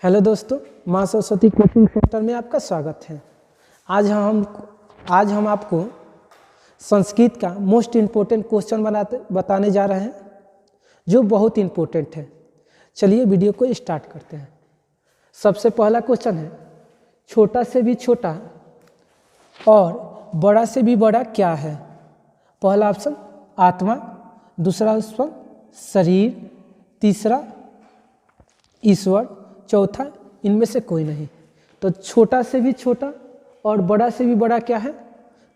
Hello दोस्तों, माँ Saraswati coaching centre में आपका स्वागत है। आज हम आपको संस्कृत का मोस्ट इम्पोर्टेंट क्वेश्चन बताने जा रहे हैं, जो बहुत इम्पोर्टेंट है। चलिए वीडियो को स्टार्ट करते हैं। सबसे पहला क्वेश्चन है, छोटा से भी छोटा और बड़ा से भी बड़ा क्या है? पहला ऑप्शन आत्मा, दूसरा ऑप्शन शरीर, तीसरा ईश्वर, चौथा इनमें से कोई नहीं। तो छोटा से भी छोटा और बड़ा से भी बड़ा क्या है?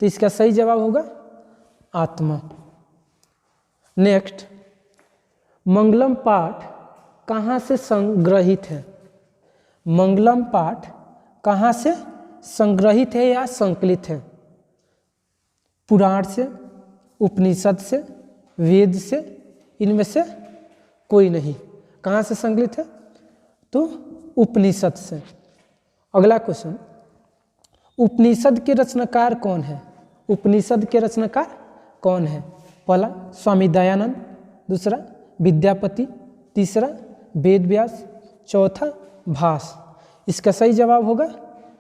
तो इसका सही जवाब होगा आत्मा। नेक्स्ट, मंगलम पाठ कहाँ से संग्रहित है? मंगलम पाठ कहाँ से संग्रहित है या संकलित है? पुराण से, उपनिषद से, वेद से, इनमें से कोई नहीं। कहाँ से संकलित है? तो उपनिषद से। अगला क्वेश्चन, उपनिषद के रचनाकार कौन है? उपनिषद के रचनाकार कौन है? पहला स्वामी दयानंद, दूसरा विद्यापति, तीसरा वेद व्यास, चौथा भास। इसका सही जवाब होगा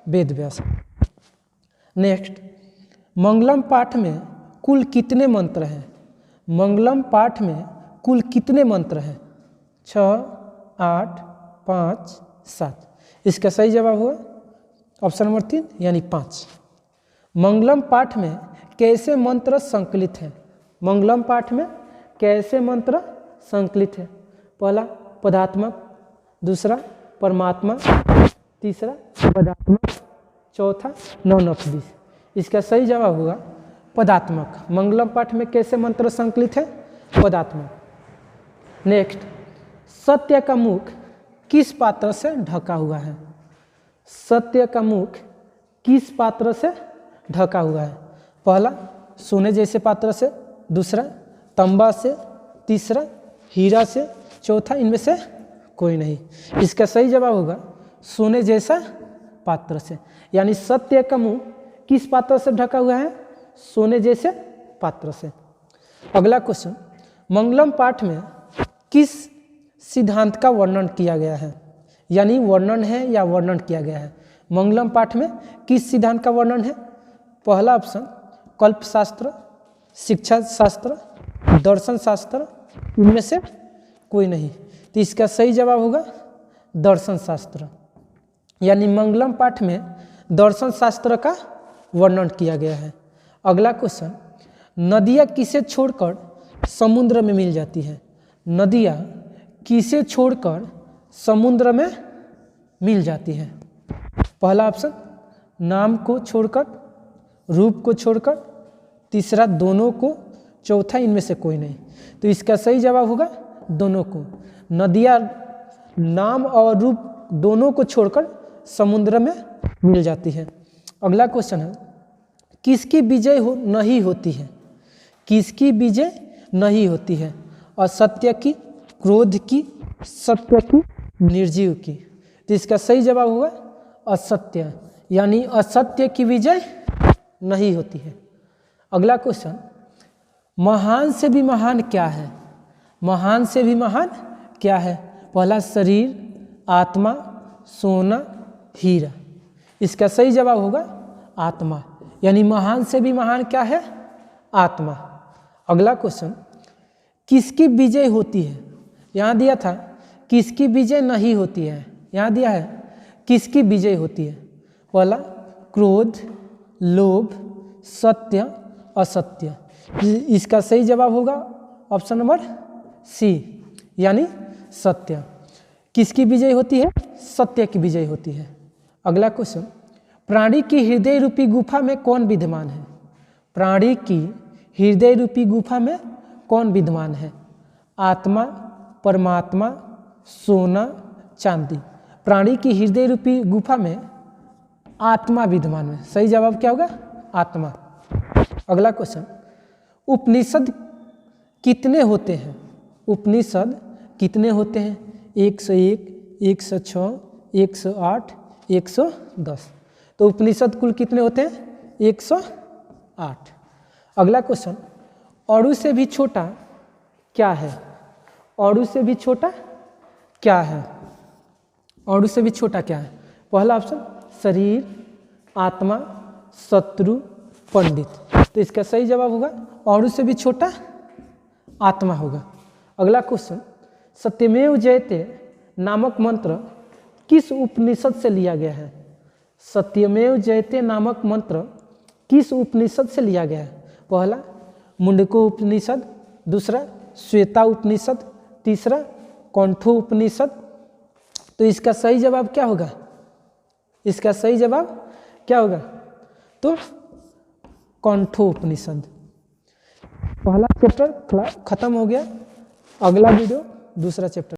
वेद व्यास। नेक्स्ट, मंगलम पाठ में कुल कितने मंत्र हैं? मंगलम पाठ में कुल कितने मंत्र हैं? 6, 8, 5, 7। इसका सही जवाब होगा ऑप्शन नंबर 3 यानी 5। मंगलम पाठ में कैसे मंत्र संकलित हैं? मंगलम पाठ में कैसे मंत्र संकलित है? पहला पदात्मक, दूसरा परमात्मा, तीसरा पदात्मक, चौथा नवनपदीश। इसका सही जवाब होगा पदात्मक। मंगलम पाठ में कैसे मंत्र संकलित है? पदात्मक। नेक्स्ट, सत्य का मुख किस पात्र से ढका हुआ है? सत्य का मुख किस पात्र से ढका हुआ है? पहला सोने जैसे पात्र से, दूसरा तांबा से, तीसरा हीरा से, चौथा इनमें से कोई नहीं। इसका सही जवाब होगा सोने जैसा पात्र से। यानी सत्य का मुख किस पात्र से ढका हुआ है? सोने जैसे पात्र से। अगला क्वेश्चन, मंगलम पाठ में किस सिद्धांत का वर्णन किया गया है? यानी वर्णन है या वर्णन किया गया है? मंगलम पाठ में किस सिद्धांत का वर्णन है? पहला ऑप्शन कल्प शास्त्र, शिक्षा शास्त्र, दर्शन शास्त्र, इनमें से कोई नहीं। तो इसका सही जवाब होगा दर्शन शास्त्र। यानी मंगलम पाठ में दर्शन शास्त्र का वर्णन किया गया है। अगला क्वेश्चन, नदियाँ किसे छोड़कर समुद्र में मिल जाती है? नदियाँ किसे छोड़कर समुद्र में मिल जाती है? पहला ऑप्शन नाम को छोड़कर, रूप को छोड़कर, तीसरा दोनों को, चौथा इनमें से कोई नहीं। तो इसका सही जवाब होगा दोनों को। नदियाँ नाम और रूप दोनों को छोड़कर समुद्र में मिल जाती है। अगला क्वेश्चन है, किसकी विजय नहीं होती है? किसकी विजय नहीं होती है? असत्य की, क्रोध की, सत्य की, निर्जीव की। तो इसका सही जवाब होगा असत्य। यानी असत्य की विजय नहीं होती है। अगला क्वेश्चन, महान से भी महान क्या है? महान से भी महान क्या है? पहला शरीर, आत्मा, सोना, हीरा। इसका सही जवाब होगा आत्मा। यानी महान से भी महान क्या है? आत्मा। अगला क्वेश्चन, किसकी विजय होती है? यहाँ दिया था किसकी विजय नहीं होती है, यहाँ दिया है किसकी विजय होती है। पहला क्रोध, लोभ, सत्य, असत्य। इसका सही जवाब होगा ऑप्शन नंबर सी यानी सत्य। किसकी विजय होती है? सत्य की विजय होती है। अगला क्वेश्चन, प्राणी की हृदय रूपी गुफा में कौन विद्यमान है? प्राणी की हृदय रूपी गुफा में कौन विद्यमान है? आत्मा, परमात्मा, सोना, चांदी। प्राणी की हृदय रूपी गुफा में आत्मा विद्यमान है। सही जवाब क्या होगा? आत्मा। अगला क्वेश्चन, उपनिषद कितने होते हैं? उपनिषद कितने होते हैं? 101, 106, 108, 110। तो उपनिषद कुल कितने होते हैं? 108। अगला क्वेश्चन, अणु से भी छोटा क्या है? अणु से भी छोटा क्या है? और उससे भी छोटा क्या है? पहला ऑप्शन शरीर, आत्मा, शत्रु, पंडित। तो इसका सही जवाब होगा और उससे भी छोटा आत्मा होगा। अगला क्वेश्चन, सत्यमेव जयते नामक मंत्र किस उपनिषद से लिया गया है? सत्यमेव जयते नामक मंत्र किस उपनिषद से लिया गया है? पहला मुंडको उपनिषद, दूसरा श्वेता उपनिषद, तीसरा कौंठो उपनिषद। तो इसका सही जवाब क्या होगा? इसका सही जवाब क्या होगा? तो कौंठो उपनिषद। पहला चैप्टर खत्म हो गया। अगला वीडियो दूसरा चैप्टर।